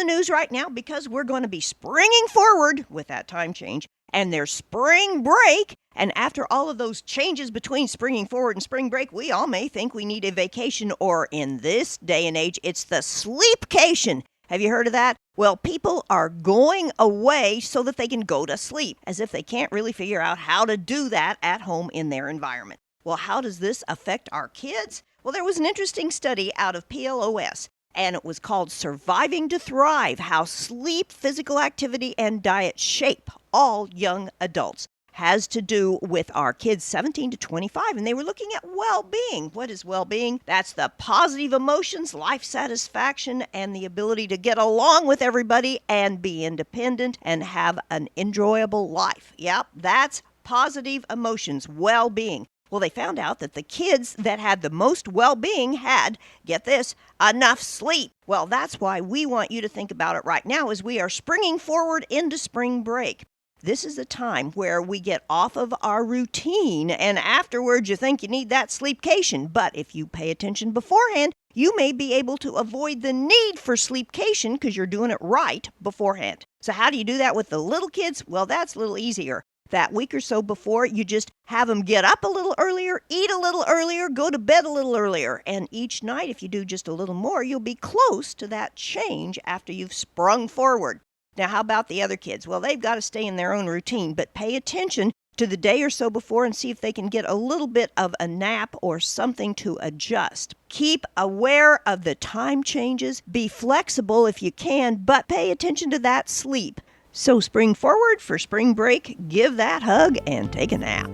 news right now because we're going to be springing forward with that time change and there's spring break. And after all of those changes between springing forward and spring break, we all may think we need a vacation, or in this day and age, it's the sleepcation. Have you heard of that? Well, people are going away so that they can go to sleep, as if they can't really figure out how to do that at home in their environment. Well, how does this affect our kids? Well, there was an interesting study out of PLOS, and it was called Surviving to Thrive: How Sleep, Physical Activity, and Diet Shape All Young Adults. Has to do with our kids 17 to 25, and they were looking at well-being. What is well-being? That's the positive emotions, life satisfaction, and the ability to get along with everybody and be independent and have an enjoyable life. Yep, that's positive emotions, well-being. Well, they found out that the kids that had the most well-being had, get this, enough sleep. Well, that's why we want you to think about it right now as we are springing forward into spring break. This is the time where we get off of our routine, and afterwards you think you need that sleepcation. But if you pay attention beforehand, you may be able to avoid the need for sleepcation because you're doing it right beforehand. So how do you do that with the little kids? Well, that's a little easier. That week or so before, you just have them get up a little earlier, eat a little earlier, go to bed a little earlier. And each night, if you do just a little more, you'll be close to that change after you've sprung forward. Now, how about the other kids? Well, they've got to stay in their own routine, but pay attention to the day or so before and see if they can get a little bit of a nap or something to adjust. Keep aware of the time changes. Be flexible if you can, but pay attention to that sleep. So spring forward for spring break, give that hug and take a nap.